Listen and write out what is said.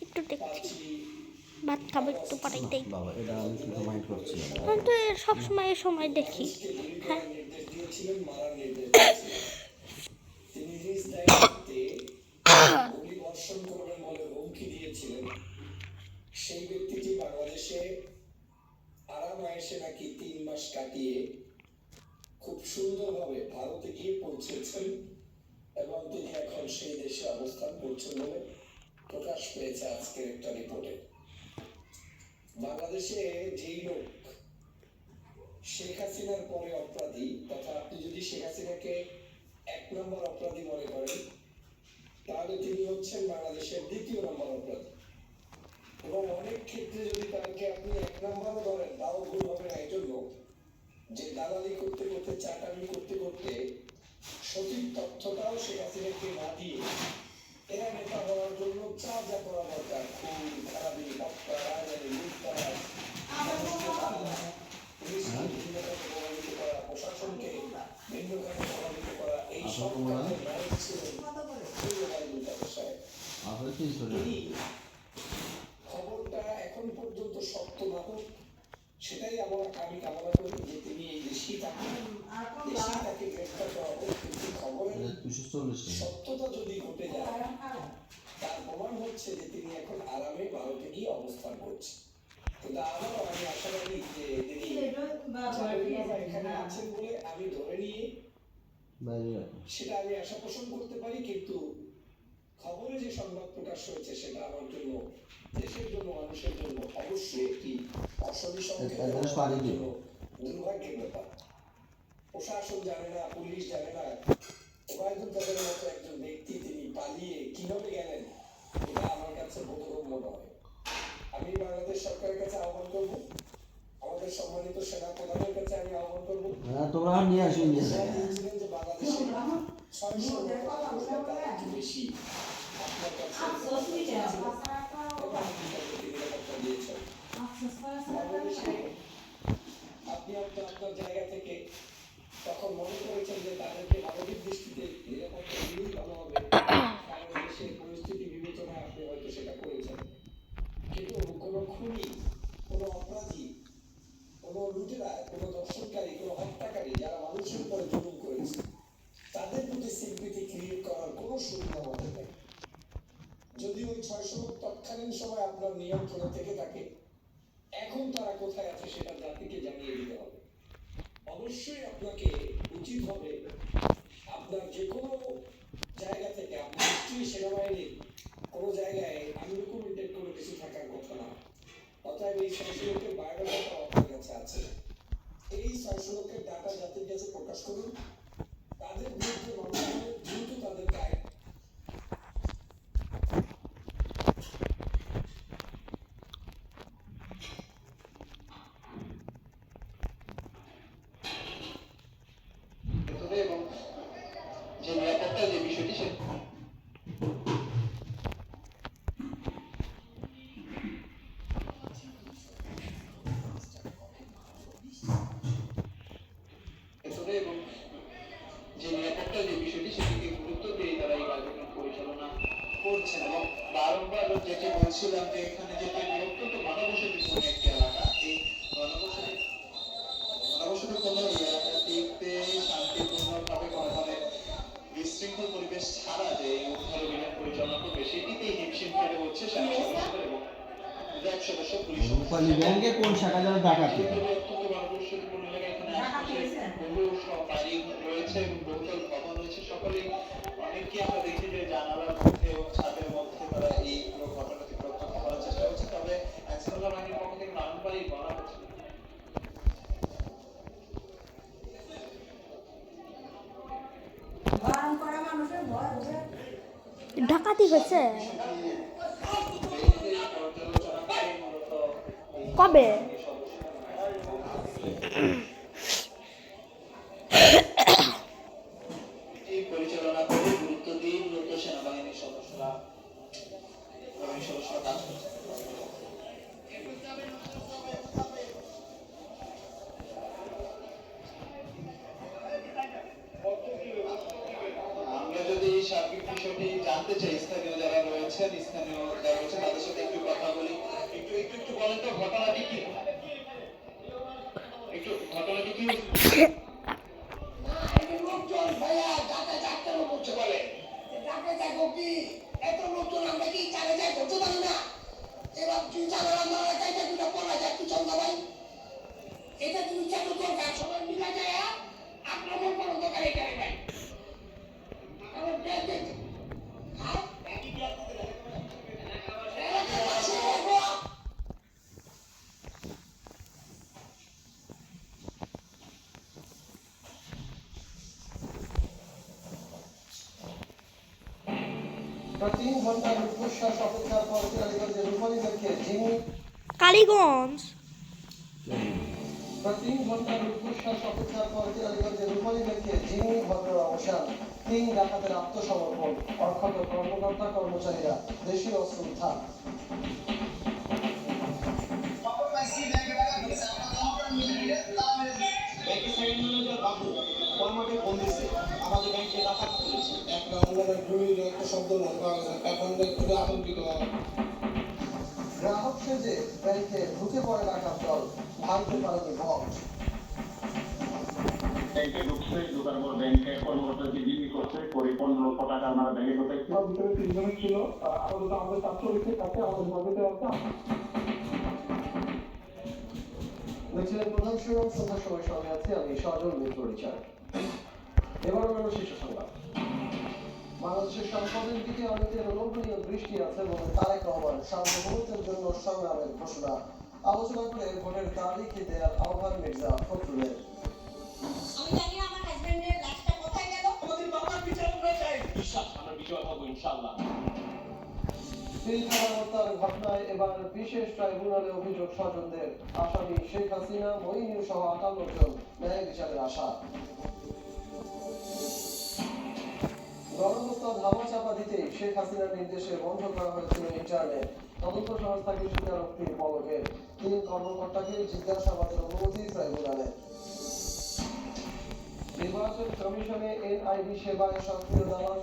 একটু দেখছি ভাত খাবো একটু পরেই দেই। বাবা এটা আমি শুধু মাইন্ড করছি আমি তো সবসময় এ সময় দেখি। হ্যাঁ সেই ব্যক্তিটি বাংলাদেশে আরামায়েশে নাকি 3 মাস কাটিয়ে খুব সুন্দরভাবে ভারতে গিয়ে পৌঁছেছেন এবং তিনি এখন সেই দেশে অবস্থান করছেন বলে প্রকাশ পেয়েছে আজকের একটা রিপোর্টে। বাংলাদেশে যেই লোক শেখ হাসিনার পরে অপরাধী, তথা আপনি যদি শেখ হাসিনাকে 1 নম্বর অপরাধী মনে করেন তাহলে তিনি হচ্ছেন বাংলাদেশের 2য় নম্বর অপরাধী। এবং অনেক ক্ষেত্রে যদি তাকে আপনি 1 নম্বরও ধরেন তাও ভুল হবে না, এই জন্য যে দালালি করতে করতে চাটামি করতে করতে সঠিক তথ্যটাও শেখ হাসিনাকে না দিয়ে এরা নেতা হওয়ার জন্য যা যা করা দরকার, খুন খারাপি হত্যা রাজানি লুটপাট পুলিশকে বিভিন্নভাবে প্রভাবিত করা, প্রশাসনকে ভিন্নভাবে প্রভাবিত করা, এই সব কাজের নায়ক ছিলেন খবরটা এখন পর্যন্ত সত্য না হোক সেটাই আমি কামনা করি যে তিনি এই দেশেই তাকে গ্রেফতার করা হোক, কিন্তু খবরের সত্যতা যদি ঘটে যায় তার প্রমাণ হচ্ছে যে তিনি এখন আরামে ভারতে গিয়ে অবস্থান করছে। কিন্তু আবারও আমি আশাবাদী যে তিনি এখানে আছেন বলে আমি ধরে নিয়ে সেটা আমি আশা পোষণ করতে পারি, কিন্তু খবরে যে সংবাদ প্রকাশ হয়েছে সেটা আমার জন্য, দেশের জন্য, মানুষের জন্য অবশ্যই একটি দুর্ভাগ্যের ব্যাপার। প্রশাসন জানে না, পুলিশ জানে না, ওবায়দুল কাদেরের মতো একজন ব্যক্তি তিনি পালিয়ে কিভাবে গেলেন এটা আমার কাছে বোধগম্য নয়। আমি বাংলাদেশ সরকারের কাছে আহ্বান করব, আমাদের সম্মানিত সেনা প্রধানের কাছে আমি আহ্বান করব, তোমরা নিয়ে আসুন যে বাংলাদেশে 600 বেশি আপনার কাছে আপনি আপনার জায়গা থেকে তখন মনে করেছেন যে তাদেরকে মানবিক দৃষ্টিতে নিরাপত্তা দিলেই ভালো হবে, বাংলাদেশের পরিস্থিতি বিবেচনায় আপনি হয়তো সেটা করেছেন। কিন্তু কোনো খুনি, কোনো অপরাধী, কোনো লুটেরা, কোনো দর্শনকারী, কোনো হত্যাকারী যারা মানুষের উপরে জুলুম করেছে তাদের প্রতি সিম্পিথি ক্রিয়েট করার কোনো সুবিধা আমাদের নেই। যদি ওই 600 লোক তৎকালীন সময় আপনার নিয়ন্ত্রণে থেকে থাকে, এখন তারা কোথায় আছে সেটা জাতিকে জানিয়ে দিতে হবে। অবশ্যই আপনাকে উচিত হবে আপনার যে কোনো জায়গা থেকে, আপনার নিশ্চয়ই সেনাবাহিনীর কোনো জায়গায় আনডকুমেন্টেড কোনো কিছু থাকার কথা না। অতএব এই 600 লোকের বায়োডাটা আপনার কাছে আছে, এই 600 লোকের ডাটা জাতির কাছে প্রকাশ করুন, তাদের বিরুদ্ধে মামলা হলে দ্রুত তাদেরকে এবং যে নিরাপত্তার যে বিষয়টি সে এবং যে নিরাপত্তার যে বিষয়টি সেটিকে গুরুত্ব দিয়ে তারা এই কার্যক্রম পরিচালনা করছেন। এবং বারংবার যেটি বলছিলাম যে এখানে যেটি অত্যন্ত ঘনবসতি একটি এলাকা, এই ঘনবসতি কোনো এলাকাটিতে শান্তিপূর্ণভাবে কোনো ধরনের বিশৃঙ্খল পরিবেশ ছাড়া যে উদ্ধার অভিযান পরিচালনা করবে সেটিতেই হিমশিম খেতে হচ্ছে সেনা সদস্যদের এবং র্যাব সদস্য, পুলিশ ব্যাংকে কোন শাখা যেন ডাকাতি অত্যন্ত ঘনবসতিপূর্ণ এলাকা, এখানে বহু বাড়ি রয়েছে এবং বহুতল ভবন রয়েছে, সকলেই অনেককে আমরা দেখি যে জানালার মধ্যে এবং ছাদের মধ্যে তারা এই পুরো ঘটনাটি প্রত্যক্ষ করার চেষ্টা করছে। তবে আইনশৃঙ্খলা বাহিনীর পক্ষ থেকে নানানবারই বলা হচ্ছে ডাকাতি হয়েছে কবে? পরিচালনা করে গুরুত্ব দিয়ে মূলত সেনাবাহিনীর সদস্যরা কাজ করছে। বিষয়টি জানতে চাই স্থানীয় যারা রয়েছেন তাদের সাথে একটু কথা বলি। একটু বলেন তো ঘটনাটি কি? ঘটনাটি কি? লোকজন ভাইয়া ডাকা ডাক্তার করছে বলে ডাকা যাবো কি এত লোকজন আমরা কি চালে যাই করতে পারি না। এবার তুই চালার আমরা একাইটা দুটা পড়া যায় তুই চন্দ্র ভাই এটা তুমি চালু করবে সবাই মিলা যায় আপনার মন করো দোকান এখানে ভাই আমার ব্যাগ দেখতে হ্যাঁ প্রায় 3 ঘন্টা রূপশ্বাস অপেক্ষার পর সিরাজগঞ্জের রূপালীগঞ্জে ঝিঙি কালীগঞ্জ। প্রায় 3 ঘন্টা রূপশ্বাস অপেক্ষার পর সিরাজগঞ্জের রূপালীগঞ্জে ঝিঙি ভদ্র অবসান 3 ডাকাতের আত্মসমর্পণ অক্ষত কর্মকর্তা কর্মচারীরা দেশীয় অস্ত্র উদ্ধার। একটা অন্যের গুলির একটা শব্দ মনে পাওয়া গেছে এখন একটু আতঙ্কিত গ্রাহক সেজে ব্যাংকে ঢুকে পড়ে ডাকাত দল ভাঙতে পারেনি ভট। ব্যাংকে ঢুকছে, ঢোকার পর ব্যাংকের কর্মকর্তাকে জিজ্ঞেস করছে, করে 15 লক্ষ টাকা আমরা ব্যাংকে ঢোকাইছি। ভিতরে 3 জন ছিল আপাতত আমাদের ছাত্রলীগের কাছে আমাদের বাজেটে আছে। মিছিলের প্রধান শিরোনাম সন্ধ্যার সময় সঙ্গে আছে আমি সজল মিত্র রিচার্ড। এবার হলো শীর্ষ সংবাদ। বাংলাদেশের সম্পদের দিকে অনেকের লোভনীয় দৃষ্টি আছে বলে তারেক রহমান সার্বভৌমত্বের জন্য সংগ্রামের ঘোষণা। আলোচনা করে ভোটের তারিখ দেওয়ার আহ্বান মির্জা ফখরুলের। আমি জানি না আমার হাজবেন্ডের লাশটা কোথায় গেল। আমাদের বাবার বিচার আমরা চাই। আমরা বিজয় হবো ইনশাআল্লাহ। পিলখানা হত্যার ঘটনায় এবার বিশেষ ট্রাইব্যুনালে অভিযোগ স্বজনদের। আসামি শেখ হাসিনা, মঈনুল সহ 58 জন ন্যায় বিচারের আশা। গণহত্যা ধামাচাপা দিতেই শেখ হাসিনার নির্দেশে বন্ধ করা হয়েছিল ইন্টারনেট। তদন্ত সংস্থাকে স্বীকারোক্তির পলকে 3 কর্মকর্তাকে জিজ্ঞাসাবাদের অনুমতি ট্রাইব্যুনালে। নির্বাচন কমিশনে এনআইডি সেবায় সক্রিয় দালাল